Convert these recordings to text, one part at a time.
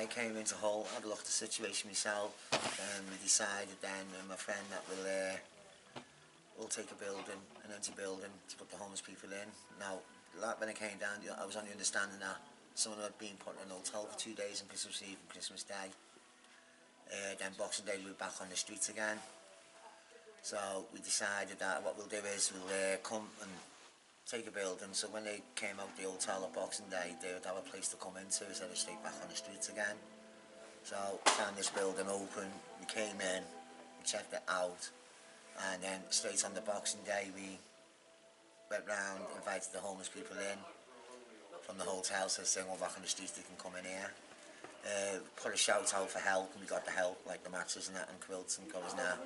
I came into Hull, had a look at the situation myself, and we decided then, with my friend, that we'll take a building, an empty building, to put the homeless people in. Now, when I came down, I was on the understanding that some of them had been put in an hotel for 2 days on Christmas Eve and Christmas Day. Then Boxing Day we'll be back on the streets again. So we decided that what we'll do is we'll come and take a building, so when they came out the hotel at Boxing Day, they would have a place to come into instead of stay back on the streets again. So we found this building open, we came in, we checked it out, and then straight on the Boxing Day we went round, invited the homeless people in from the hotel, so they're going back on the streets, they can come in here. Put a shout out for help, and we got the help, like the mattresses and that, and quilts and covers now.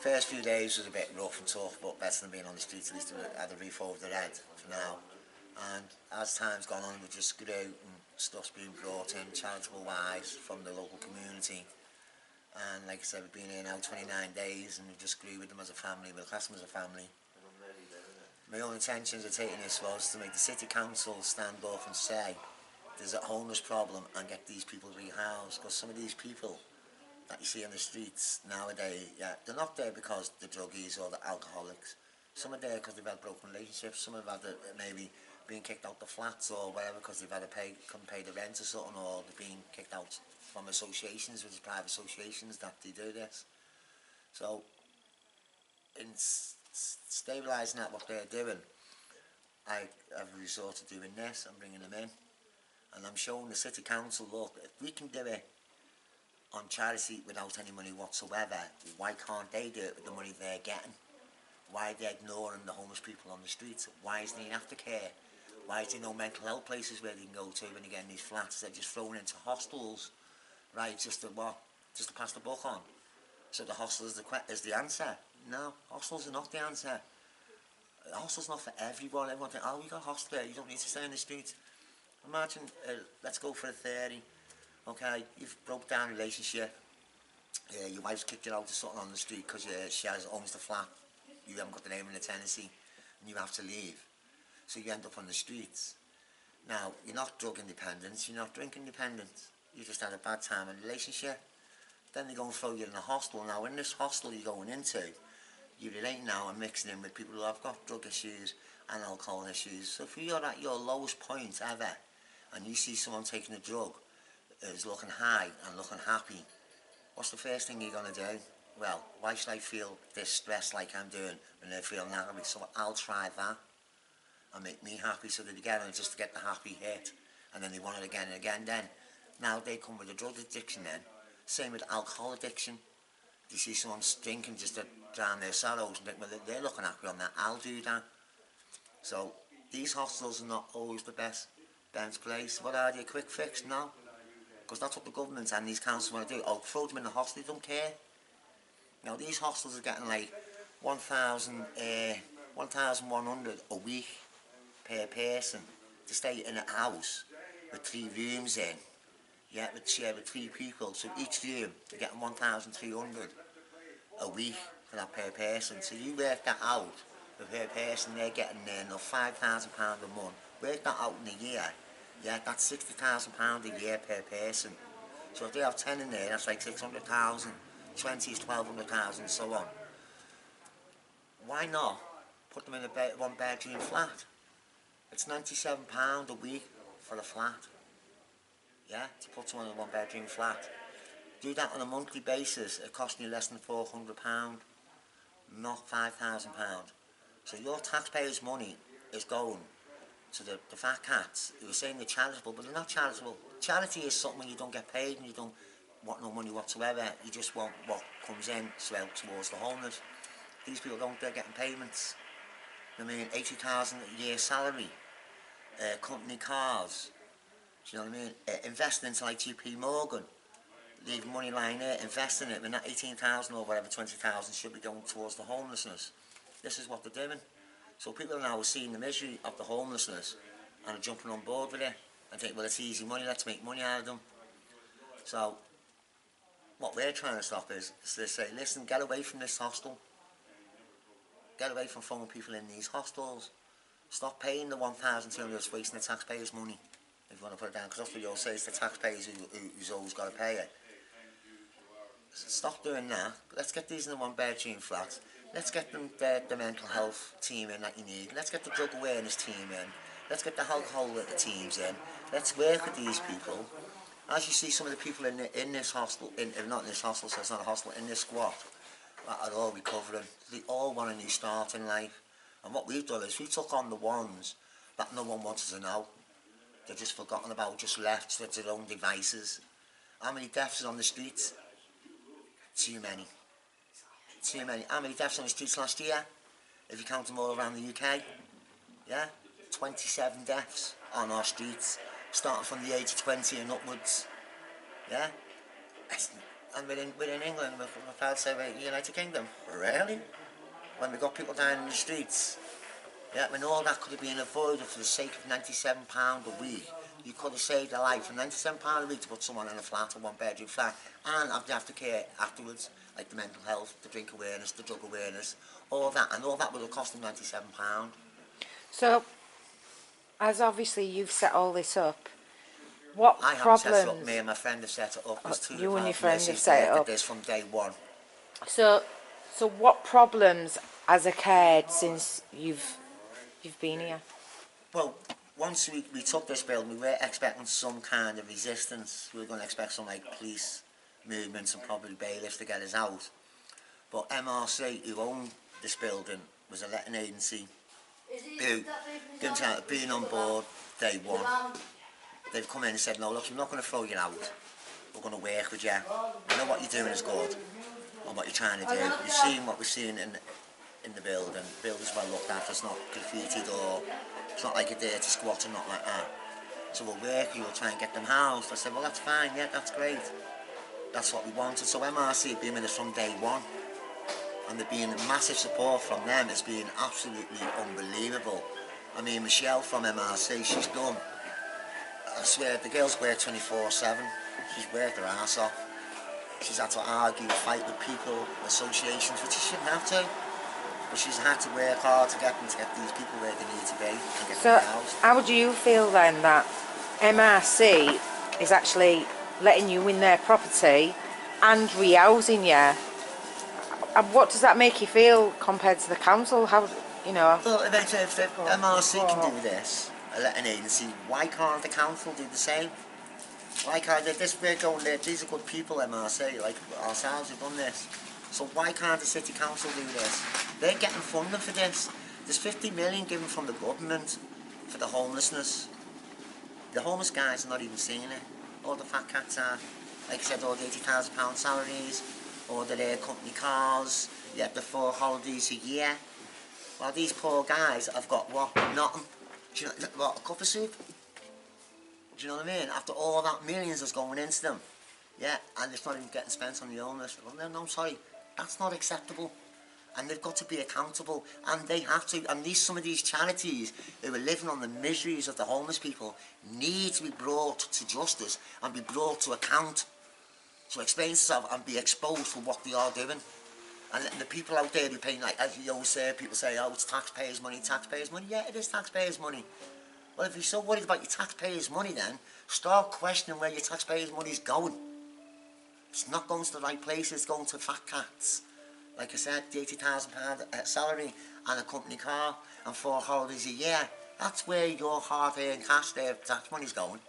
First few days was a bit rough and tough, but better than being on the streets. At least we had a roof over their head for now. And as time's gone on, we just grew, and stuff's been brought in charitable wise from the local community. And like I said, we've been here now 29 days, and we just grew with them as a family, we'll class them as a family. My own intentions of taking this was to make the city council stand up and say there's a homeless problem and get these people rehoused, because some of these people that you see on the streets nowadays, yeah, they're not there because they're druggies or the alcoholics. Some are there because they've had broken relationships. Some have had maybe been kicked out the flats or whatever because they've had to couldn't pay the rent or something, or they've been kicked out from associations, which is private associations that they do this. So in stabilising that what they're doing, I have resorted to doing this and bringing them in. And I'm showing the city council, look, if we can do it on charity without any money whatsoever, why can't they do it with the money they're getting? Why are they ignoring the homeless people on the streets? Why is there aftercare? Why is there no mental health places where they can go to when they get in these flats? They're just thrown into hostels, right, just to pass the buck on. So the hostel is the answer. No, hostels are not the answer. The hostel's not for everyone. Everyone thinks, oh, you got a hostel there, you don't need to stay in the streets. Imagine, let's go for a 30, okay, you've broke down a relationship, your wife's kicked you out to something on the street because she owns the flat, you haven't got the name in the tenancy, and you have to leave, so you end up on the streets. Now, you're not drug independent, you're not drink independent, you just had a bad time in a relationship, then they're going to throw you in a hostel. Now, in this hostel you're going into, you're relating now and mixing in with people who have got drug issues and alcohol issues, so if you're at your lowest point ever, and you see someone taking a drug who's looking high and looking happy, what's the first thing you're going to do? Well, why should I feel this stress like I'm doing when they feel happy? So I'll try that and make me happy, so that they get on just to get the happy hit, and then they want it again and again. Then now they come with a drug addiction then. Same with alcohol addiction. You see someone drinking just to drown their sorrows and think, well, they're looking happy on that, I'll do that. So these hostels are not always the best place. What are they, a quick fix? No, because that's what the government and these councils want to do. Oh, throw them in the hostel, they don't care. Now these hostels are getting like 1,100 a week per person to stay in a house with 3 rooms in, yeah, with 3 people, so each room they're getting 1,300 a week for that per person. So you work that out per person, they're getting £5,000 a month. Work that out in a year, yeah, that's £60,000 a year per person. So if they have 10 in there, that's like 600,000, 20 is 1,200,000, so on. Why not put them in a one-bedroom flat? It's £97 a week for a flat, yeah, to put someone in a one-bedroom flat. Do that on a monthly basis, it costs you less than £400, not £5,000. So your taxpayers' money is going to the fat cats who are saying they're charitable, but they're not charitable. Charity is something when you don't get paid and you don't want no money whatsoever, you just want what comes in towards the homeless. These people don't, they're getting payments. I mean, 80,000 a year salary, company cars, do you know what I mean? Investing into like GP Morgan, leaving money lying there, investing it, when that 18,000 or whatever, 20,000 should be going towards the homelessness. This is what they're doing. So people now are seeing the misery of the homelessness and are jumping on board with it and think, well, it's easy money, let's make money out of them. So what we're trying to stop is to say, listen, get away from this hostel. Get away from throwing people in these hostels. Stop paying the 1,200 that's wasting the taxpayers' money. if you want to put it down, because that's what you'll say, it's the taxpayers who's always got to pay it. So stop doing that. Let's get these in the one-bedroom flats. Let's get them the mental health team in that you need. Let's get the drug awareness team in. Let's get the alcohol teams in. Let's work with these people. As you see, some of the people in this hostel, not in this hostel, so it's not a hostel, in this squat, are all recovering. They all want a new start in life. And what we've done is we took on the ones that no one wanted to know. They're just forgotten about, just left to their own devices. How many deaths are on the streets? Too many. Too many. How many deaths on the streets last year? If you count them all around the UK? Yeah? 27 deaths on our streets, starting from the age of 20 and upwards. Yeah? And we're in England, we're proud to say we're in the United Kingdom. Really? When we got people dying in the streets. Yeah, when all that could have been avoided for the sake of £97 a week. You could have saved a life for £97 a week to put someone in a flat, a one-bedroom flat, and have the aftercare afterwards, like the mental health, the drink awareness, the drug awareness, all that, and all that would have cost them £97. So, as obviously you've set all this up, what I problems... haven't set it up, me and my friend have set it up. You and your friend have set it up. This from day one. So what problems has occurred since you've been here? Well, once we took this building, we were expecting some kind of resistance. We were going to expect some like police movements and probably bailiffs to get us out. But MRC, who owned this building, was a letting agency who, being on board day one, they've come in and said, no, look, I'm not going to throw you out. We're going to work with you. We know what you're doing is good and what you're trying to do. You've seen what we're seeing in the building. The building's well looked after, it's not graffitied or it's not like a dirty squat or not like that. So we'll work with you, we'll try and get them housed. I said, well, that's fine, yeah, that's great. That's what we wanted. So MRC have been with us from day one. And there's been massive support from them. It's been absolutely unbelievable. I mean, Michelle from MRC, she's done, I swear, the girl's worked 24/7. She's worked her ass off. She's had to argue, fight with people, associations, which she shouldn't have to. But she's had to work hard to get these people where they need to be and get them housed. How do you feel then that MRC is actually letting you in their property and rehousing you? And what does that make you feel compared to the council? How, you know? Well, eventually, if the MRC can do this, a letting agency, why can't the council do the same? Why can't they? We're going there, these are good people, MRC, like ourselves have done this. So why can't the city council do this? They're getting funding for this. There's 50 million given from the government for the homelessness. The homeless guys are not even seeing it. All the fat cats are, like I said, all the £80,000 salaries, or their company cars, you have the 4 holidays a year. Well, these poor guys have got what? Nothing. Do you know what? A cup of soup? Do you know what I mean? After all that millions that's going into them, yeah, and it's not even getting spent on the homeless. Well, no, I'm sorry, that's not acceptable. And they've got to be accountable, and they have to. And some of these charities who are living on the miseries of the homeless people need to be brought to justice and be brought to account. To explain themselves and be exposed for what they are doing. And the people out there who are paying, like, as you always say, people say, oh, it's taxpayers' money, taxpayers' money. Yeah, it is taxpayers' money. Well, if you're so worried about your taxpayers' money then, start questioning where your taxpayers' money is going. It's not going to the right place, it's going to fat cats. Like I said, the £80,000 salary and a company car and 4 holidays a year. That's where your hard-earned cash, their tax money's going.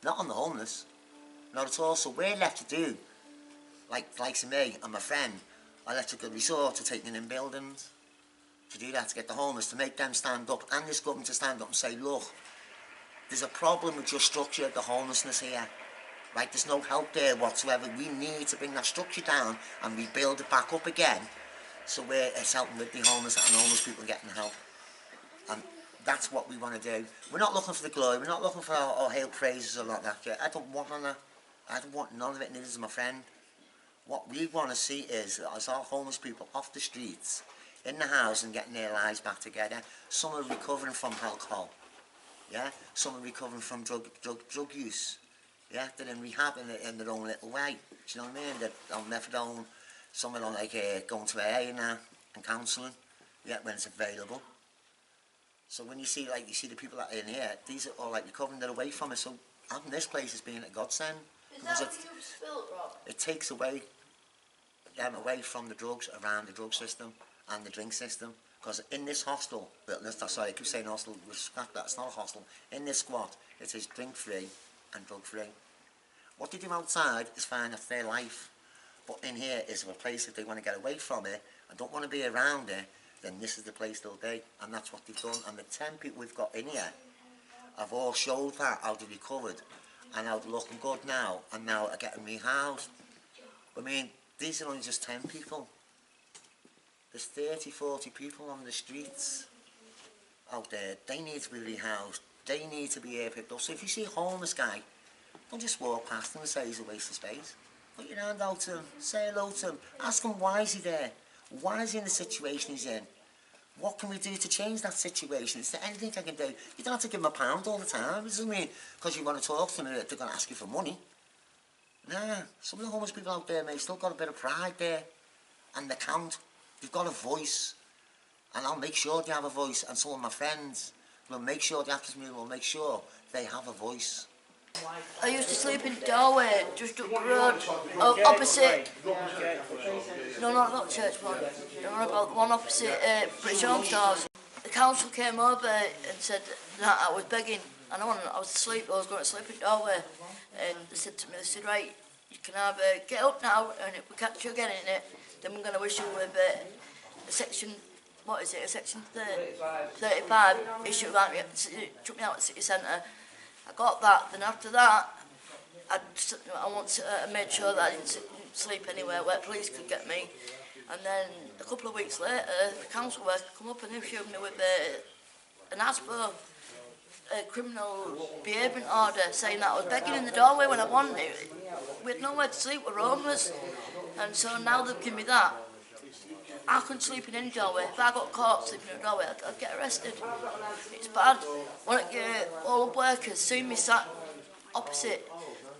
Not on the homeless. Not at all. So we're left to do, likes of me and my friend, I left to resort to taking in buildings, to do that, to get the homeless, to make them stand up, and this government to stand up and say, look, there's a problem with your structure of the homelessness here. Right, there's no help there whatsoever. We need to bring that structure down and rebuild it back up again. So it's helping with the homeless and homeless people getting help. And that's what we want to do. We're not looking for the glory, we're not looking for our hail praises or like that. I don't want none of that. I don't want none of it, neither does my friend. What we want to see is our homeless people off the streets, in the house and getting their lives back together. Some are recovering from alcohol, yeah. Some are recovering from drug use, yeah. They're in rehab in their own little way. Do you know what I mean? They're on methadone. Some are on going to AA now and counselling, yeah, when it's available. So when you see the people that are in here, these are all like recovering, they're away from it. So having this place has been a godsend. Is that what you spilt, Rob? It takes away them away from the drugs around the drug system and the drink system. Because in this hostel, sorry, I keep saying hostel, respect that, it's not a hostel. In this squat, it is drink free and drug free. What they do outside is fine, that's their life. But in here is a place, if they want to get away from it and don't want to be around it, then this is the place they'll be. And that's what they've done. And the 10 people we've got in here have all showed that, how they recovered and how they're looking good now, and now are getting rehoused. I mean, these are only just 10 people. There's 30, 40 people on the streets out there. They need to be rehoused. They need to be picked up. So if you see a homeless guy, don't just walk past him and say he's a waste of space. Put your hand out to him, say hello to him, ask him why is he there? Why is he in the situation he's in? What can we do to change that situation? Is there anything I can do? You don't have to give him £1 all the time, doesn't mean because you want to talk to them they're going to ask you for money. Nah, some of the homeless people out there, mate, still got a bit of pride there. And they count. They've got a voice. And I'll make sure they have a voice. And some of my friends will make sure, the actors will make sure they have a voice. I used to sleep in the doorway, just up the road, opposite. No, not church one. No, about the one opposite British Home Stores. The council came over and said that I was begging, and I was asleep. I was going to sleep in the doorway, and they said to me, they said, right, you can either get up now, and if we catch you again in it, then we're going to issue with a section. What is it? A section 35 issue about me. Took me out at the city centre. I got that, then after that, I made sure that I didn't sleep anywhere where police could get me. And then a couple of weeks later, the council worker come up and issued me with an ASPO, a criminal behaviour order, saying that I was begging in the doorway when I wanted it. We had nowhere to sleep, we were homeless. And so now they've given me that. I couldn't sleep in any doorway. If I got caught sleeping in a doorway, I'd get arrested. It's bad. One of all the workers seen me sat opposite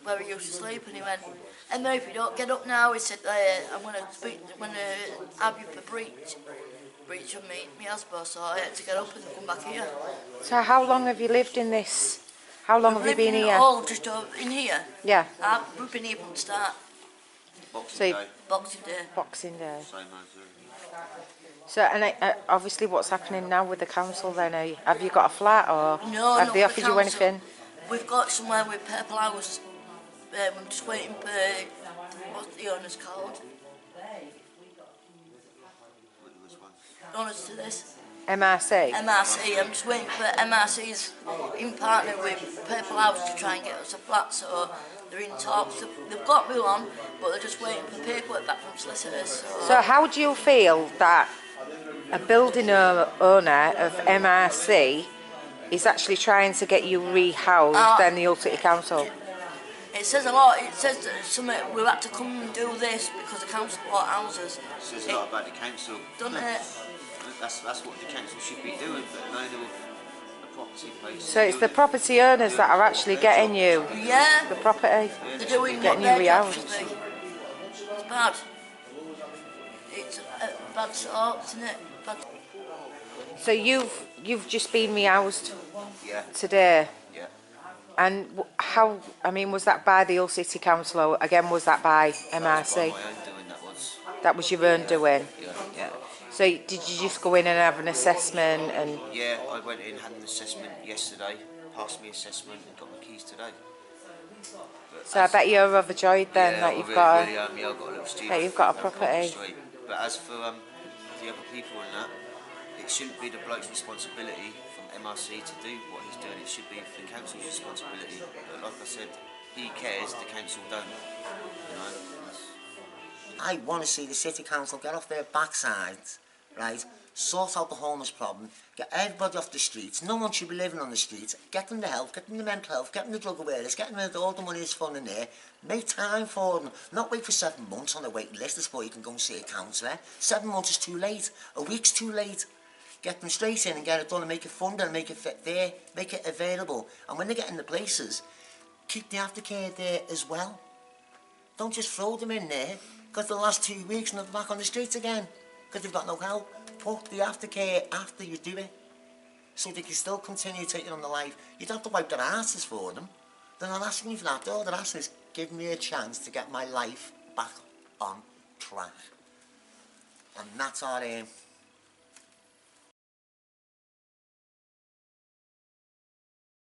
where he used to sleep, and he went, Emma, if you don't get up now, he said, I'm going to have you for breach of me ASPO, so I had to get up and come back here. So how long have you lived in this? How long have you been here? All just in here. Yeah. We've been here from the start. Boxing Day. Boxing Day. Boxing Day. Same as So, and obviously what's happening now with the council then? Have you got a flat or no, have they offered you anything? We've got somewhere with purple house. I'm just waiting for, what's the owner's called? Owners to this? MRC? MRC, I'm just waiting for MRC's in partner with Purple House to try and get us a flat, so they're in talks. They've got me on, but they're just waiting for paperwork back from solicitors. So how do you feel that a building owner of MRC is actually trying to get you rehoused than the Hull City Council? It says a lot. It says that we've had to come and do this because the council bought houses. It says a lot about the council. Doesn't it? That's what the council should be doing, but an owner of a property place. So it's the property owners that are actually getting you the property, They're doing getting you what their job rehoused. should be. It's bad. It's a bad sort, isn't it? Bad. So you've just been rehoused Yeah. today, Yeah. and how? I mean, was that by the Hull City Council or again was that by MRC? That was by my own doing, that was. That was your own doing. Yeah. So did you just go in and have an assessment and? Yeah, I went in, had an assessment yesterday, passed my assessment and got my keys today. But So I bet you're overjoyed then that you've got a, I've got a little studio. that you've got a on property. Street. But as for the other people and that, it shouldn't be the bloke's responsibility from MRC to do what he's doing. It should be the council's responsibility. But like I said, he cares, the council don't. You know. I want to see the City Council get off their backsides, right, sort out the homeless problem, get everybody off the streets. No one should be living on the streets. Get them the help, get them the mental health, get them the drug awareness, get them all the money that's fun in there. Make time for them. Not wait for 7 months on the waiting list before you can go and see a counsellor. 7 months is too late. A week's too late. Get them straight in and get it done and make it funded and make it fit there, make it available. And when they get in the places, keep the aftercare there as well. Don't just throw them in there, because the last 2 weeks and they're back on the streets again, because they've got no help. Put the aftercare after you do it. so they can still continue taking on the life. You don't have to wipe their asses for them. They're not asking you for that. All they're asking is, give me a chance to get my life back on track. And that's our aim.